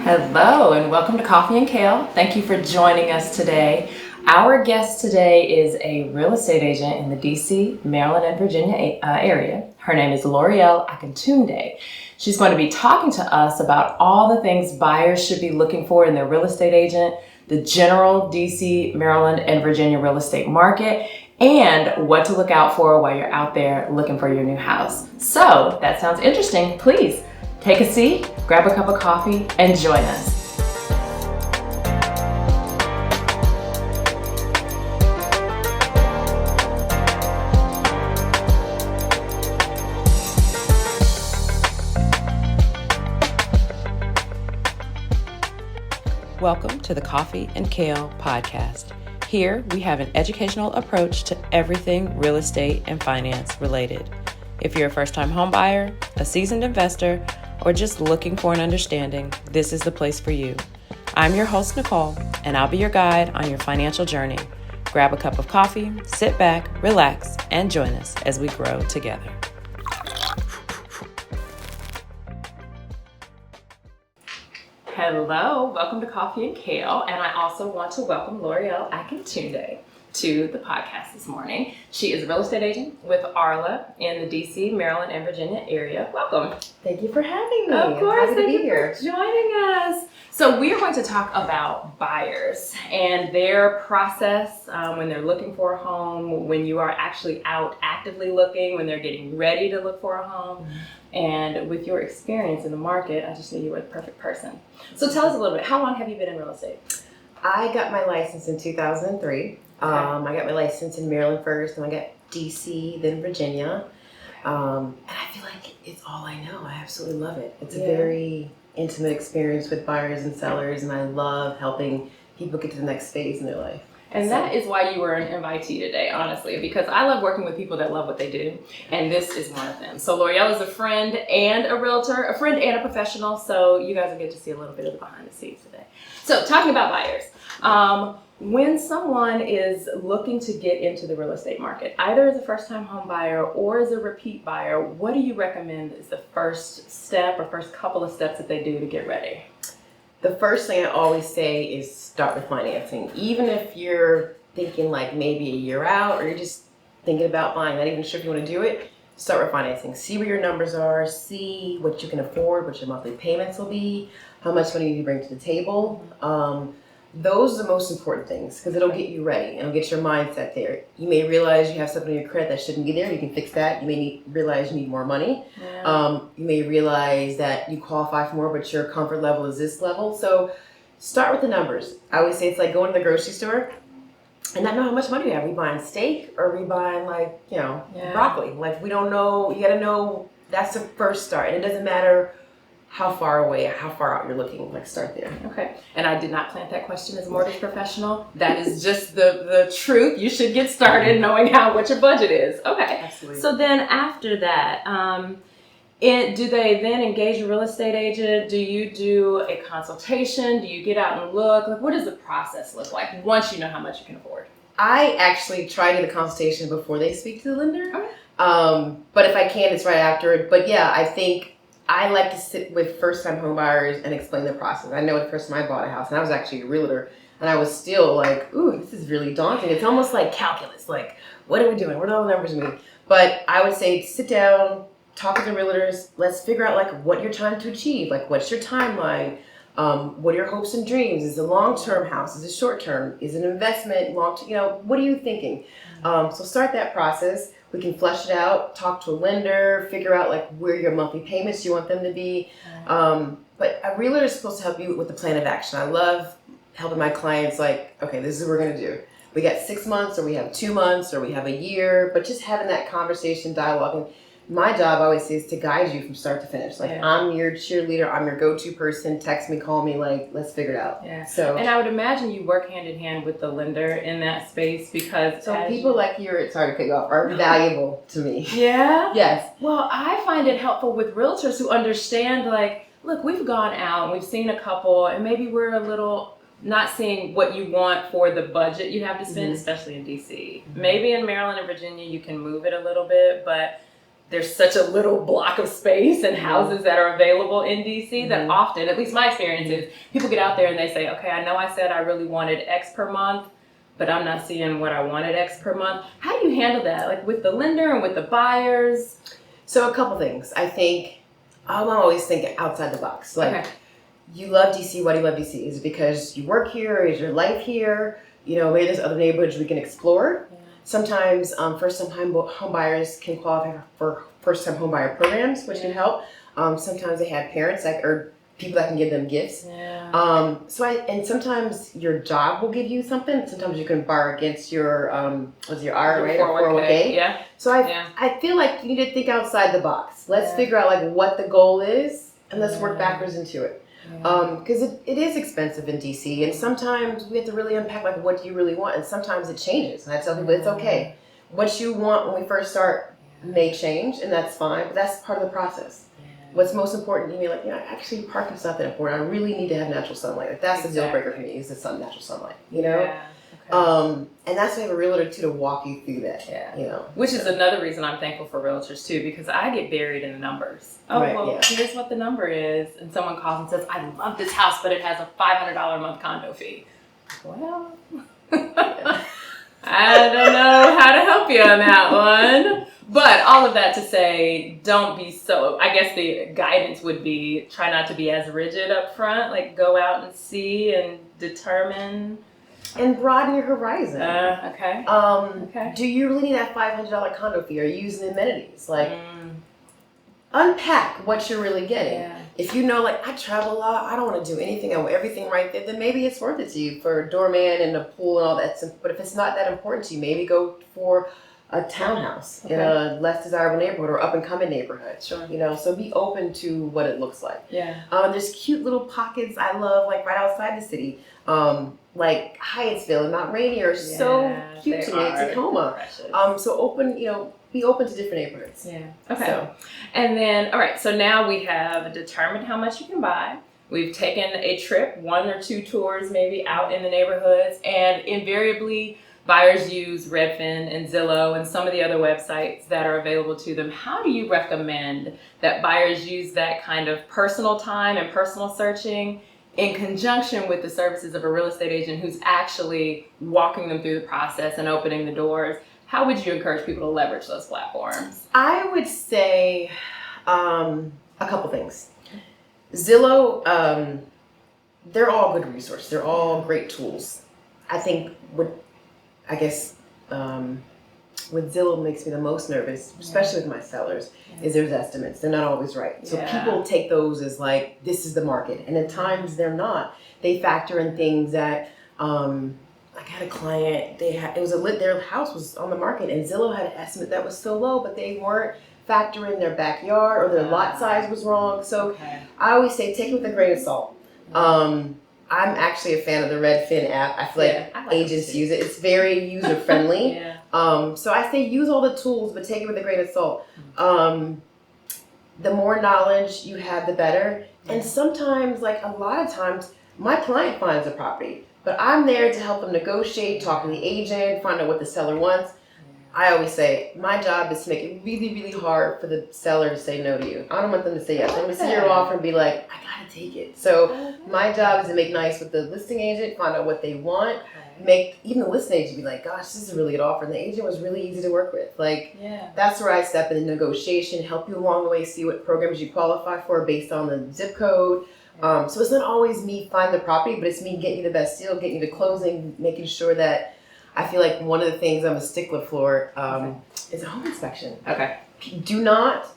Hello and welcome to Coffee and Kale. Thank you for joining us today. Our guest today is a real estate agent in the DC, Maryland, and Virginia area. Her name is Lorielle Akundunde. She's going to be talking to us about all the things buyers should be looking for in their real estate agent, the general DC, Maryland, and Virginia real estate market, and what to look out for while you're out there looking for your new house. So that sounds interesting. Please take a seat, grab a cup of coffee, and join us. Welcome to the Coffee and Kale podcast. Here we have an educational approach to everything real estate and finance related. If you're a first-time home buyer, a seasoned investor, or just looking for an understanding, this is the place for you. I'm your host, Nicole, and I'll be your guide on your financial journey. Grab a cup of coffee, sit back, relax, and join us as we grow together. Hello, welcome to Coffee and Kale, and I also want to welcome Lorielle Akundunde to the podcast this morning. She is a real estate agent with RLAH in the DC, Maryland, and Virginia area. Welcome. Thank you for having me. Of course, thank you for joining us. So we are going to talk about buyers and their process when they're looking for a home, when you are actually out actively looking, when they're getting ready to look for a home. Mm-hmm. And with your experience in the market, I just knew you were the perfect person. So tell us a little bit, how long have you been in real estate? I got my license in 2003. I got my license in Maryland first, then I got DC, then Virginia. And I feel like it's all I know. I absolutely love it. It's a very intimate experience with buyers and sellers, and I love helping people get to the next phase in their life. And that is why you were an invitee today, honestly, because I love working with people that love what they do, and this is one of them. So Lorielle is a friend and a realtor, a friend and a professional, so you guys will get to see a little bit of the behind the scenes today. So talking about buyers, when someone is looking to get into the real estate market, either as a first-time home buyer or as a repeat buyer, what do you recommend is the first step or first couple of steps that they do to get ready? The first thing I always say is start with financing. Even if you're thinking like maybe a year out or you're just thinking about buying, not even sure if you want to do it, start with financing. See where your numbers are, see what you can afford, what your monthly payments will be, how much money you bring to the table. Those are the most important things because it'll get you ready. It'll get your mindset there. You may realize you have something in your credit that shouldn't be there. You can fix that. You may realize you need more money. Yeah. You may realize that you qualify for more, but your comfort level is this level. So start with the numbers. I always say it's like going to the grocery store and not know how much money you have. Are we buying steak or are we buying broccoli? Like we don't know. You got to know. That's the first start. And it doesn't matter how far away, how far out you're looking, like start there. Okay. And I did not plant that question as a mortgage professional. That is just the truth. You should get started knowing what your budget is. Okay. Absolutely. So then after that, do they then engage a real estate agent? Do you do a consultation? Do you get out and look? Like, what does the process look like once you know how much you can afford? I actually try to do the consultation before they speak to the lender. Okay. But if I can, it's right after it. But yeah, I think I like to sit with first-time home buyers and explain the process. I know the first time I bought a house, and I was actually a realtor, and I was still like, ooh, this is really daunting. It's almost like calculus. Like, what are we doing? What are all the numbers mean? But I would say sit down, talk with the realtors. Let's figure out, like, what you're trying to achieve. Like, what's your timeline? What are your hopes and dreams? Is it a long-term house? Is it short-term? Is it an investment? Long-term? What are you thinking? So start that process. We can flesh it out, talk to a lender, figure out like where your monthly payments you want them to be. But a realtor is supposed to help you with the plan of action. I love helping my clients like, okay, this is what we're going to do. We got 6 months or we have 2 months or we have a year, but just having that conversation, dialogue. And my job, I always say, is to guide you from start to finish. Like, I'm your cheerleader. I'm your go-to person. Text me, call me, like, let's figure it out. Yeah. So, and I would imagine you work hand in hand with the lender in that space because... So people like you, sorry to cut you off, are valuable to me. Yeah? Yes. Well, I find it helpful with realtors who understand, like, look, we've gone out and we've seen a couple and maybe we're a little... not seeing what you want for the budget you have to spend, especially in DC. Maybe in Maryland and Virginia, you can move it a little bit, but there's such a little block of space and houses that are available in DC that often, at least my experience is, people get out there and they say, okay, I know I said I really wanted X per month, but I'm not seeing what I wanted X per month. How do you handle that? Like with the lender and with the buyers? So a couple things. I think I'm always thinking outside the box. Like, you love DC. Why do you love DC? Is it because you work here? Is your life here? You know, maybe there's other neighborhoods we can explore. Sometimes first-time home buyers can qualify for first-time home buyer programs, which can help. Sometimes they have parents or people that can give them gifts. And sometimes your job will give you something. Sometimes you can borrow against your RLAH or 401k. So I feel like you need to think outside the box. Let's figure out like what the goal is, and let's work backwards into it. Because it is expensive in DC, and sometimes we have to really unpack like what do you really want, and sometimes it changes. And I tell people it's okay. What you want when we first start may change, and that's fine, but that's part of the process. What's most important to me, like, actually parking's not that important. I really need to have natural sunlight. Like, that's the deal breaker for me, is the natural sunlight, you know? And that's why I have a realtor too to walk you through that. You know, which is another reason I'm thankful for realtors too, because I get buried in the numbers. Here's what the number is, and someone calls and says, I love this house, but it has a $500 a month condo fee. Well, I don't know how to help you on that one. But all of that to say, don't be so, I guess the guidance would be, try not to be as rigid up front, like go out and see and determine. And broaden your horizon. Do you really need that $500 condo fee? Are you using amenities? Like, unpack what you're really getting. If you know, like, I travel a lot, I don't want to do anything, I want everything right there, then maybe it's worth it to you for a doorman and a pool and all that. But if it's not that important to you, maybe go for a townhouse in a less desirable neighborhood or up and coming neighborhood. You know, so be open to what it looks like. There's cute little pockets I love, like right outside the city. Like Hyattsville and Mount Rainier are so cute to me. Tacoma. So open, be open to different neighborhoods. And then, all right, so now we have determined how much you can buy. We've taken a trip, 1 or 2 tours maybe out in the neighborhoods, and invariably buyers use Redfin and Zillow and some of the other websites that are available to them. How do you recommend that buyers use that kind of personal time and personal searching in conjunction with the services of a real estate agent who's actually walking them through the process and opening the doors? How would you encourage people to leverage those platforms? I would say a couple things. Zillow, they're all good resources. They're all great tools. I think what Zillow makes me the most nervous, especially with my sellers, is there's estimates. They're not always right. So people take those as like, this is the market. And at times they're not. They factor in things that, I had a client, their house was on the market and Zillow had an estimate that was so low, but they weren't factoring their backyard or their lot size was wrong. So I always say, take it with a grain of salt. I'm actually a fan of the Redfin app. I feel like agents use it. It's very user friendly. So I say use all the tools, but take it with a grain of salt. The more knowledge you have, the better. And sometimes, like a lot of times, my client finds a property, but I'm there to help them negotiate, talk to the agent, find out what the seller wants. I always say, my job is to make it really, really hard for the seller to say no to you. I don't want them to say yes. I want them to see your offer and be like, I gotta take it. So my job is to make nice with the listing agent, find out what they want, make even the listing agent be like, gosh, this is a really good offer. And the agent was really easy to work with. Like, that's where I step in the negotiation, help you along the way, see what programs you qualify for based on the zip code. So it's not always me finding the property, but it's me getting you the best deal, getting you to closing, making sure that I feel like one of the things I'm a stickler for is a home inspection. Do not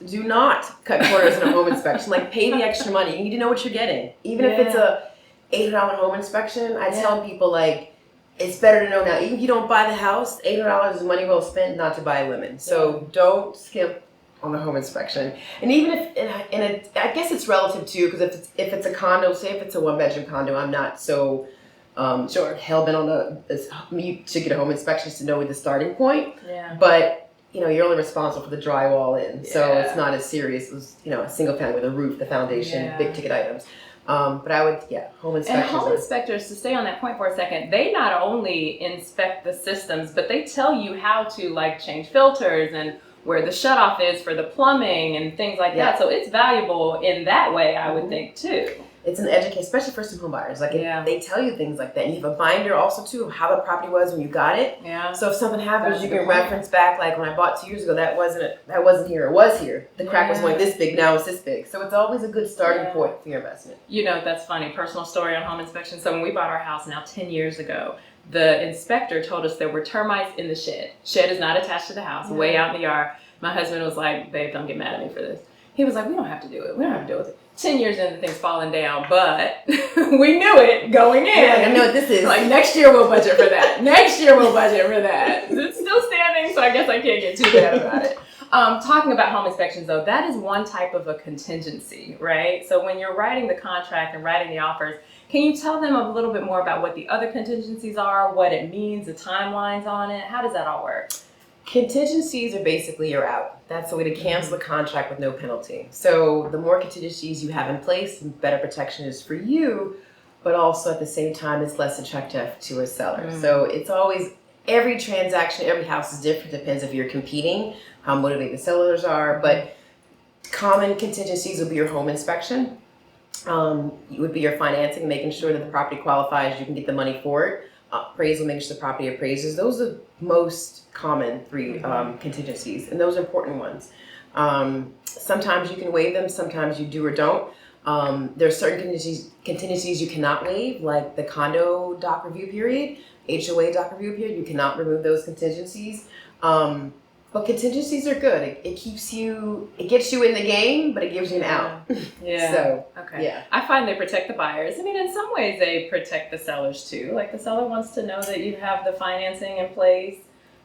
cut corners in a home inspection. Like, pay the extra money. You need to know what you're getting. Even if it's a $800 home inspection, I tell people, like, it's better to know now. Even if you don't buy the house, $800 is money well spent not to buy a lemon. So don't skimp on the home inspection. And even if, I guess it's relative too, because if it's a condo, say if it's a 1-bedroom condo, I'm not so hell-bent on you should get a home inspection to know the starting point. But you're only responsible for the drywall in, so it's not as serious as a single family with a roof, the foundation, big ticket items. But I would, home inspectors. And home inspectors, to stay on that point for a second, they not only inspect the systems, but they tell you how to change filters and where the shutoff is for the plumbing and things like that. So it's valuable in that way, I would think too. It's an education, especially for some home buyers. Like they tell you things like that. And you have a binder also too of how the property was when you got it. Yeah. So if something happens, you can reference back. Like when I bought 2 years ago, that wasn't here. It was here. The crack was going this big. Now it's this big. So it's always a good starting point for your investment. You know, that's funny. Personal story on home inspection. So when we bought our house now 10 years ago, the inspector told us there were termites in the shed. Shed is not attached to the house. Way out in the yard. My husband was like, "Babe, don't get mad at me for this." He was like, "We don't have to do it. We don't have to deal with it." 10 years in, the thing's falling down, but we knew it going in. Yeah, I know what this is. Like, next year we'll budget for that. Next year we'll budget for that. It's still standing, so I guess I can't get too bad about it. Talking about home inspections, though, that is one type of a contingency, right? So when you're writing the contract and writing the offers, can you tell them a little bit more about what the other contingencies are, what it means, the timelines on it? How does that all work? Contingencies are basically you're out. That's the way to cancel the contract with no penalty. So the more contingencies you have in place, the better protection is for you, but also at the same time, it's less attractive to a seller. So it's always, every transaction, every house is different. Depends if you're competing, how motivated the sellers are, but common contingencies would be your home inspection. It would be your financing, making sure that the property qualifies, you can get the money for it. Appraisal, making sure the property appraises. Those are the most common three contingencies, and those are important ones. Sometimes you can waive them, sometimes you do or don't. There are certain contingencies you cannot waive, like the condo doc review period, HOA doc review period. You cannot remove those contingencies. But contingencies are good. It keeps you, it gets you in the game, but it gives you an out. So, I find they protect the buyers. I mean, in some ways they protect the sellers too. Like the seller wants to know that you have the financing in place.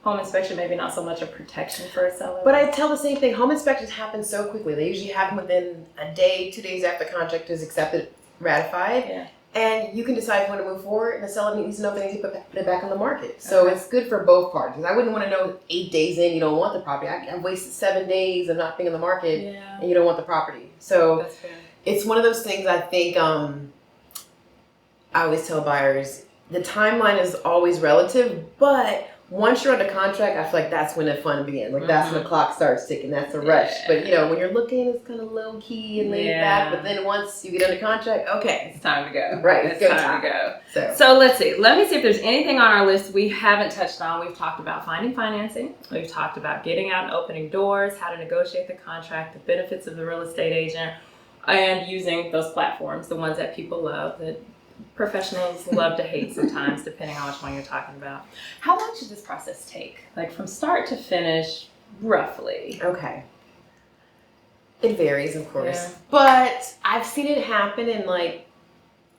Home inspection, maybe not so much a protection for a seller. But I tell the same thing. Home inspections happen so quickly. They usually happen within a day, 2 days after the contract is accepted, ratified. And you can decide if you want to move forward, and the seller needs to know if they need to put it back on the market. So it's good for both parties. I wouldn't want to know 8 days in you don't want the property. I've wasted 7 days of not being on the market, and you don't want the property. So it's one of those things. I think I always tell buyers the timeline is always relative, but once you're under contract, I feel like that's when the fun begins. Like that's when the clock starts ticking. That's the rush. But you know, when you're looking, it's kind of low key and laid back. But then once you get under contract, okay, it's time to go. Right, it's time to go. So let's see. Let me see if there's anything on our list we haven't touched on. We've talked about finding financing. We've talked about getting out and opening doors, how to negotiate the contract, the benefits of the real estate agent, and using those platforms, the ones that people love, that professionals love to hate sometimes, depending on which one you're talking about. How long should this process take? Like from start to finish, roughly? Okay. It varies, of course. But I've seen it happen in like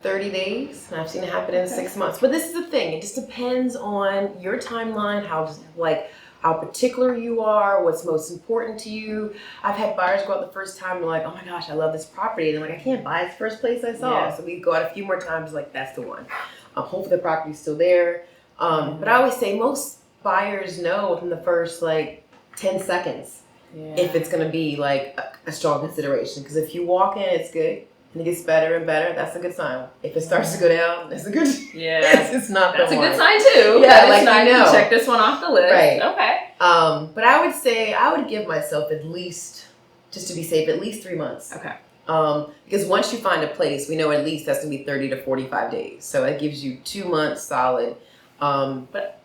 30 days. And I've seen it happen in 6 months. But this is the thing. It just depends on your timeline, how particular you are, what's most important to you. I've had buyers go out the first time and like, oh my gosh, I love this property. And they're like, I can't buy it. It's the first place I saw. So we go out a few more times, like that's the one. Hopefully the property's still there. But I always say most buyers know within the first like 10 seconds if it's gonna be like a strong consideration. Because if you walk in, it's good. And it gets better and better, that's a good sign. If it starts to go down, that's a good it's not that's the one. That's a good sign too. Yeah, like I know. Check this one off the list. Right. Okay. But I would say I would give myself at least, just to be safe, at least 3 months. Okay. Because once you find a place, we know at least that's gonna be 30 to 45 days. So that gives you 2 months solid. But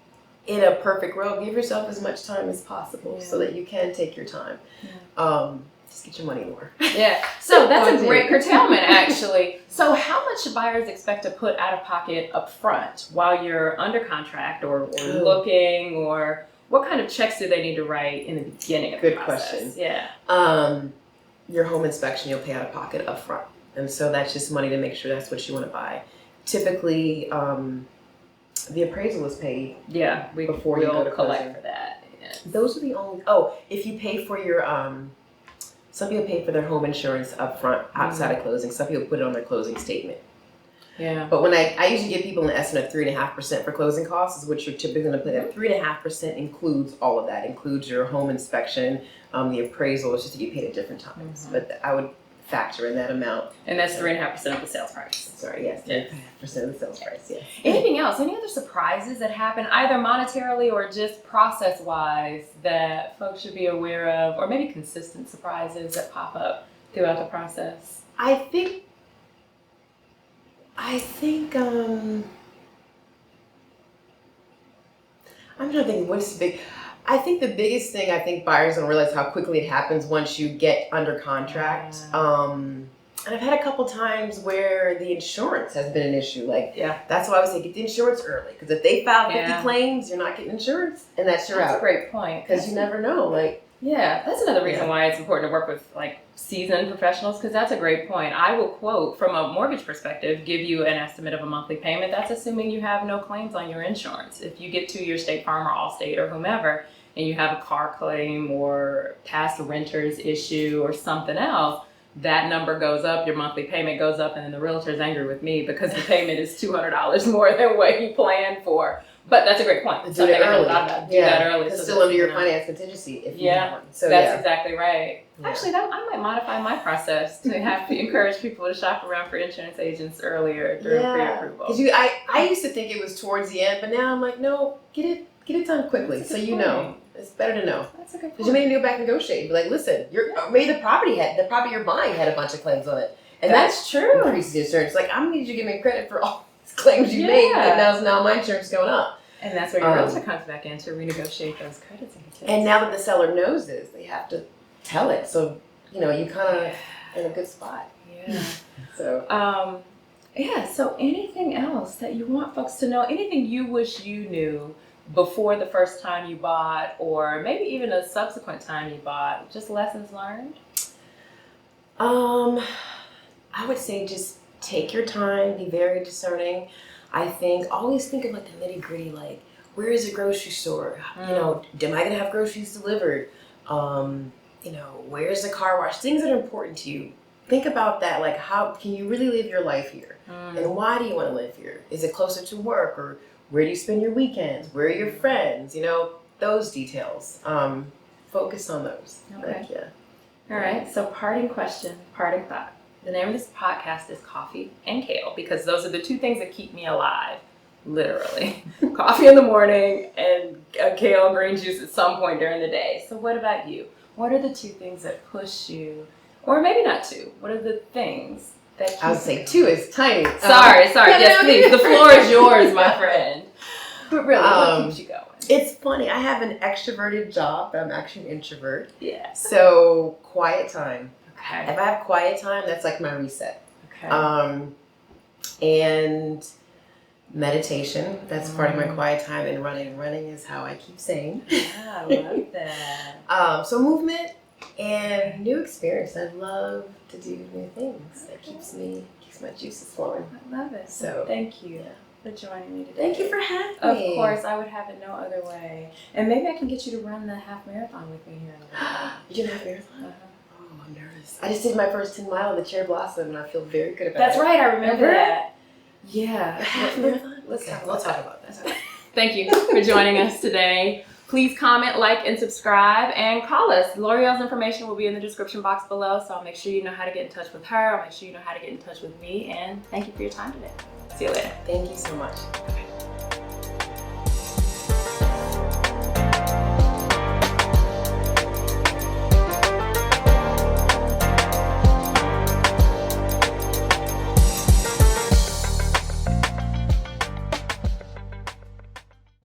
in a perfect world, give yourself as much time as possible so that you can take your time. Just get your money more. So that's a great curtailment, actually. So how much should buyers expect to put out of pocket up front while you're under contract or looking, or what kind of checks do they need to write in the beginning of the process? Good question. Your home inspection, you'll pay out of pocket up front. And so that's just money to make sure that's what you want to buy. Typically, the appraisal is paid before you go to collect for that. Those are the only, if you pay for your, some people pay for their home insurance up front outside of closing. Some people put it on their closing statement. But when I usually give people an estimate of 3.5% for closing costs, is what you're typically going to pay. That 3.5% includes all of that. Includes your home inspection, the appraisal. It's just that you paid at different times. But I would factor in that amount. And that's 3.5% of the sales price. Sorry, yes, 3.5% of the sales price, yes. Anything else? Any other surprises that happen, either monetarily or just process-wise, that folks should be aware of, or maybe consistent surprises that pop up throughout the process? I think I'm trying to think what's big. I think the biggest thing, I think buyers don't realize how quickly it happens once you get under contract. And I've had a couple times where the insurance has been an issue. Like, that's why I would say get the insurance early. Because if they file 50 claims, you're not getting insurance, and that's your out. That's a great point. Because you never know. Like, that's another reason why it's important to work with like seasoned professionals, because that's a great point. I will quote, from a mortgage perspective, give you an estimate of a monthly payment. That's assuming you have no claims on your insurance. If you get to your State Farm or Allstate or whomever, and you have a car claim or past renter's issue or something else, that number goes up, your monthly payment goes up, and then the realtor's angry with me because the payment is $200 more than what you planned for. But that's a great point. Do that early. Do that early. It's still under your finance contingency if you have one. So that's exactly right. Actually, I might modify my process to have to encourage people to shop around for insurance agents earlier during pre-approval. Because I used to think it was towards the end, but now I'm like, no, get it done quickly, so you know. It's better to know. That's a good point. Because you may go back and negotiate. Be like, listen, maybe the property you're buying had a bunch of claims on it, and that's true. Increases the insurance. Like, I'm gonna need you to give me credit for all these claims you made, but now my insurance is going up. And that's where your realtor comes back in to renegotiate those credits and conditions. And now that the seller knows this, they have to tell it. So you kind of in a good spot. Yeah. So. So anything else that you want folks to know? Anything you wish you knew before the first time you bought, or maybe even a subsequent time you bought? Just lessons learned? I would say just take your time, be very discerning. I think always think of like the nitty gritty, like where is a grocery store? Am I gonna have groceries delivered? Where's the car wash? Things that are important to you. Think about that, like how can you really live your life here? And why do you want to live here? Is it closer to work, or where do you spend your weekends? Where are your friends? Those details. Focus on those. Okay. All right. So parting question, parting thought. The name of this podcast is Coffee and Kale, because those are the two things that keep me alive, literally. Coffee in the morning and a kale green juice at some point during the day. So what about you? What are the two things that push you, or maybe not two? What are the things that keep I would say two is tiny. Sorry. Yes, please. The floor is yours, my friend. But really, what keeps you going? It's funny. I have an extroverted job, but I'm actually an introvert. Yeah. So quiet time. Okay. If I have quiet time, that's like my reset. Okay. And meditation. That's part of my quiet time. And running. Running is how I keep sane. Yeah, I love that. So movement and new experience. I love to do new things. That keeps my juices flowing. I love it. So thank you for joining me today. Thank you for having me. Of course, I would have it no other way. And maybe I can get you to run the half marathon with me here in a little while. You can half marathon? Oh, I'm nervous. I just did my first 10 mile in the Cherry Blossom, and I feel very good about it. That's right. I remember that. Yeah. Half marathon? Let's talk about that. that. Thank you for joining us today. Please comment, like, and subscribe, and call us. Lorielle's information will be in the description box below, so I'll make sure you know how to get in touch with her. I'll make sure you know how to get in touch with me, and thank you for your time today. See you later. Thank you so much. Okay.